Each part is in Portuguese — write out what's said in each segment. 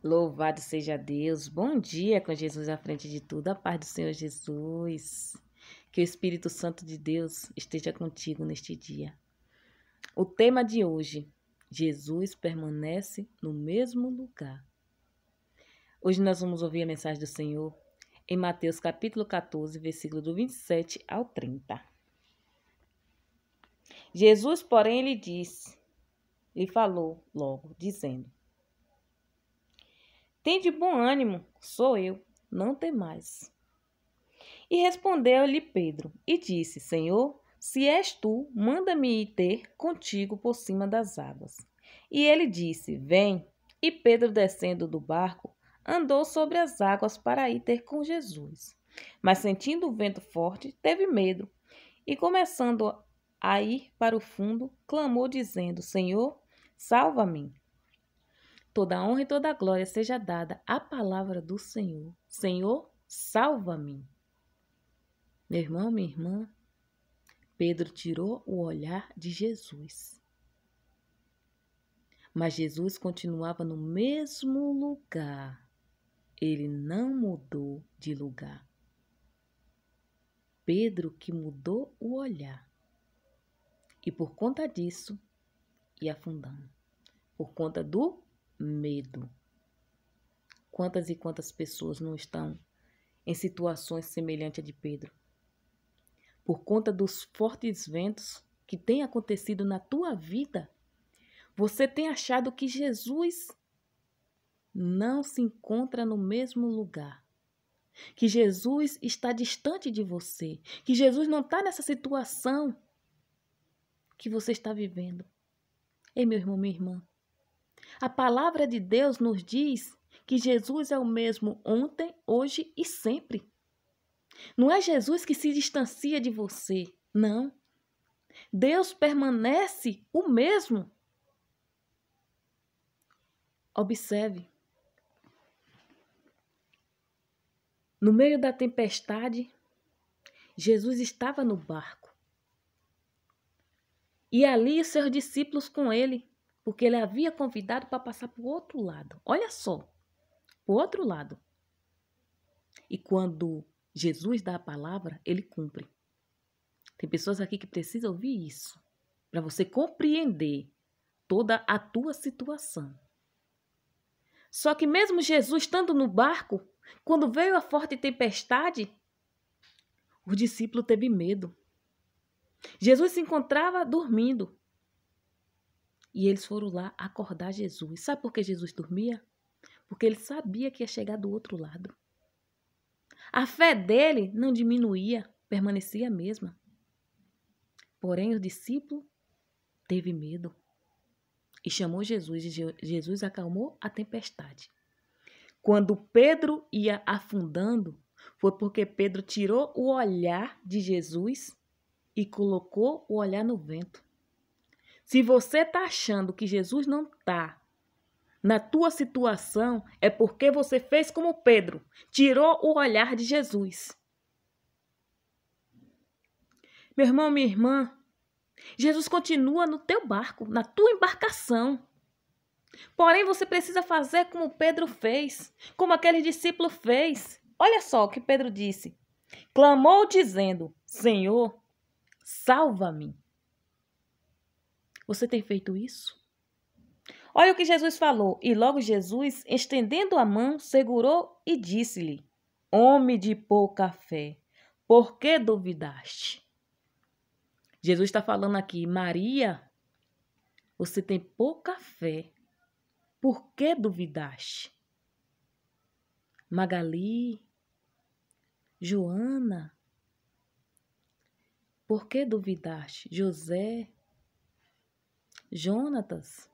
Louvado seja Deus. Bom dia com Jesus à frente de tudo. A paz do Senhor Jesus. Que o Espírito Santo de Deus esteja contigo neste dia. O tema de hoje: Jesus permanece no mesmo lugar. Hoje nós vamos ouvir a mensagem do Senhor em Mateus capítulo 14, versículo do 27 ao 30. Jesus, porém, lhe falou logo, dizendo: Tende bom ânimo, sou eu, não temais. E respondeu-lhe Pedro, e disse: Senhor, se és tu, manda-me ir ter contigo por cima das águas. E ele disse: Vem. E Pedro, descendo do barco, andou sobre as águas para ir ter com Jesus. Mas sentindo o vento forte, teve medo, e começando a ir para o fundo, clamou, dizendo: Senhor, salva-me. Toda a honra e toda a glória seja dada à palavra do Senhor. Senhor, salva-me. Meu irmão, minha irmã, Pedro tirou o olhar de Jesus. Mas Jesus continuava no mesmo lugar. Ele não mudou de lugar. Pedro que mudou o olhar. E por conta disso, ia afundando. Por conta do medo. Quantas e quantas pessoas não estão em situações semelhantes a de Pedro? Por conta dos fortes ventos que têm acontecido na tua vida, você tem achado que Jesus não se encontra no mesmo lugar, que Jesus está distante de você, que Jesus não está nessa situação que você está vivendo. Ei, meu irmão, minha irmã, a palavra de Deus nos diz que Jesus é o mesmo ontem, hoje e sempre. Não é Jesus que se distancia de você, não. Deus permanece o mesmo. Observe. No meio da tempestade, Jesus estava no barco. E ali os seus discípulos com ele, porque ele havia convidado para passar para o outro lado. Olha só, para o outro lado. E quando Jesus dá a palavra, ele cumpre. Tem pessoas aqui que precisam ouvir isso, para você compreender toda a tua situação. Só que mesmo Jesus estando no barco, quando veio a forte tempestade, o discípulo teve medo. Jesus se encontrava dormindo. E eles foram lá acordar Jesus. Sabe por que Jesus dormia? Porque ele sabia que ia chegar do outro lado. A fé dele não diminuía, permanecia a mesma. Porém, o discípulo teve medo e chamou Jesus, e Jesus acalmou a tempestade. Quando Pedro ia afundando, foi porque Pedro tirou o olhar de Jesus e colocou o olhar no vento. Se você está achando que Jesus não está na tua situação, é porque você fez como Pedro, tirou o olhar de Jesus. Meu irmão, minha irmã, Jesus continua no teu barco, na tua embarcação. Porém, você precisa fazer como Pedro fez, como aquele discípulo fez. Olha só o que Pedro disse. Clamou dizendo: Senhor, salva-me. Você tem feito isso? Olha o que Jesus falou. E logo Jesus, estendendo a mão, segurou e disse-lhe: Homem de pouca fé, por que duvidaste? Jesus está falando aqui: Maria, você tem pouca fé. Por que duvidaste? Magali, Joana, por que duvidaste? José, Jonatas,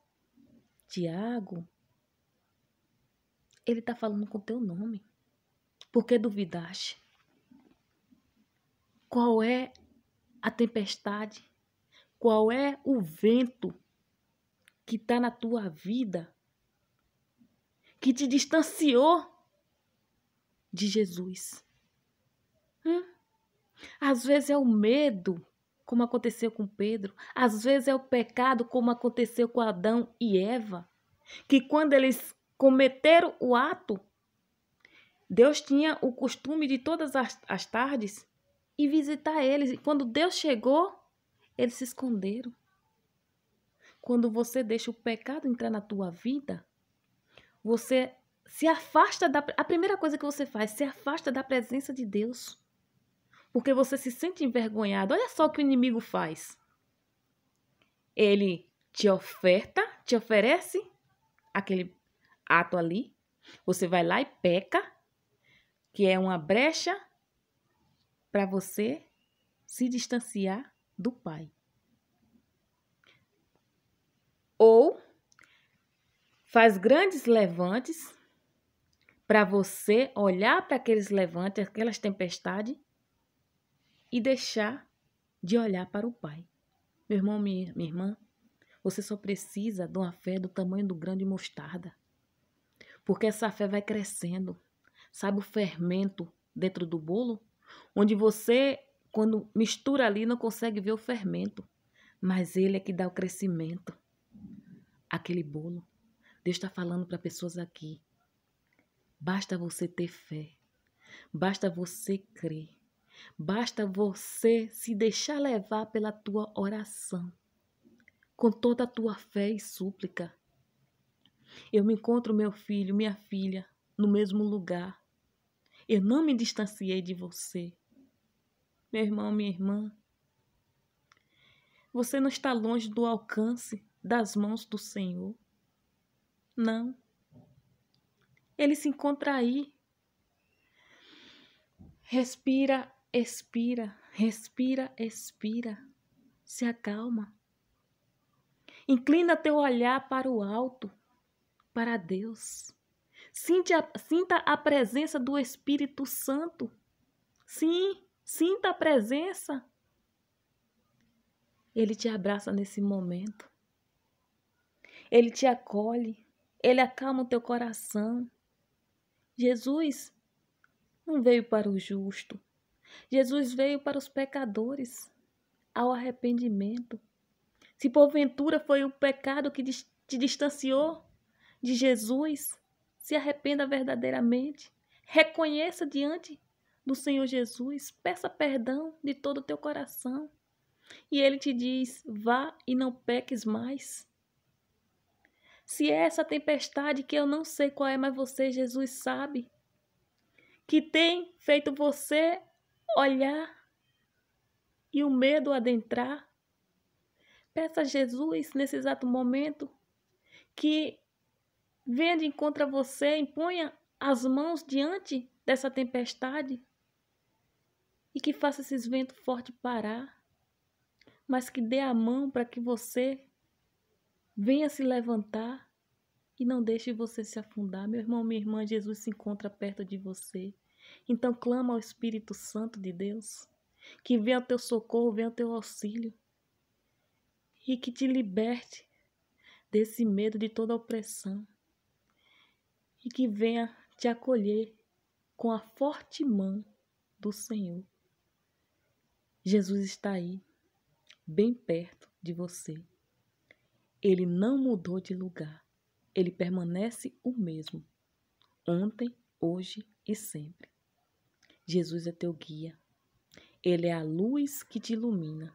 Tiago, ele está falando com o teu nome. Por que duvidaste? Qual é a tempestade? Qual é o vento que está na tua vida que te distanciou de Jesus? Às vezes é o medo, como aconteceu com Pedro. Às vezes é o pecado, como aconteceu com Adão e Eva. Que quando eles cometeram o ato, Deus tinha o costume de todas as tardes ir visitar eles. E quando Deus chegou, eles se esconderam. Quando você deixa o pecado entrar na tua vida, você se afasta a primeira coisa que você faz, se afasta da presença de Deus. Porque você se sente envergonhado. Olha só o que o inimigo faz. Ele te oferece aquele ato ali. Você vai lá e peca, que é uma brecha para você se distanciar do Pai. Ou faz grandes levantes para você olhar para aqueles levantes, aquelas tempestades e deixar de olhar para o Pai. Meu irmão, minha irmã, você só precisa de uma fé do tamanho do grão de mostarda. Porque essa fé vai crescendo. Sabe o fermento dentro do bolo? Onde você, quando mistura ali, não consegue ver o fermento. Mas ele é que dá o crescimento. Aquele bolo. Deus está falando para pessoas aqui. Basta você ter fé. Basta você crer. Basta você se deixar levar pela tua oração. Com toda a tua fé e súplica. Eu me encontro, meu filho, minha filha, no mesmo lugar. Eu não me distanciei de você. Meu irmão, minha irmã. Você não está longe do alcance das mãos do Senhor. Não. Ele se encontra aí. Respira, expira. Respira, expira. Se acalma. Inclina teu olhar para o alto, para Deus. Sinta a presença do Espírito Santo. Sim, sinta a presença. Ele te abraça nesse momento. Ele te acolhe. Ele acalma o teu coração. Jesus não veio para o justo. Jesus veio para os pecadores, ao arrependimento. Se porventura foi o pecado que te distanciou de Jesus, se arrependa verdadeiramente. Reconheça diante do Senhor Jesus. Peça perdão de todo o teu coração. E Ele te diz, vá e não peques mais. Se é essa tempestade que eu não sei qual é, mas você, Jesus, sabe, que tem feito você olhar e o medo adentrar, peça a Jesus nesse exato momento que venha de encontro a você, imponha as mãos diante dessa tempestade e que faça esses ventos fortes parar, mas que dê a mão para que você venha se levantar e não deixe você se afundar. Meu irmão, minha irmã, Jesus se encontra perto de você. Então clama ao Espírito Santo de Deus, que venha ao teu socorro, venha ao teu auxílio e que te liberte desse medo, de toda opressão e que venha te acolher com a forte mão do Senhor. Jesus está aí, bem perto de você. Ele não mudou de lugar. Ele permanece o mesmo, ontem, hoje e sempre. Jesus é teu guia. Ele é a luz que te ilumina.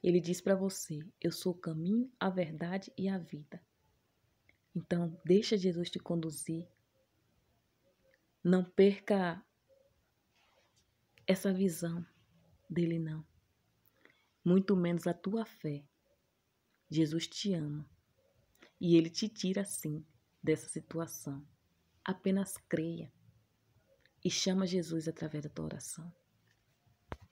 Ele diz para você, eu sou o caminho, a verdade e a vida. Então, deixa Jesus te conduzir. Não perca essa visão dele, não. Muito menos a tua fé. Jesus te ama. E ele te tira, sim, dessa situação. Apenas creia. E chama Jesus através da tua oração.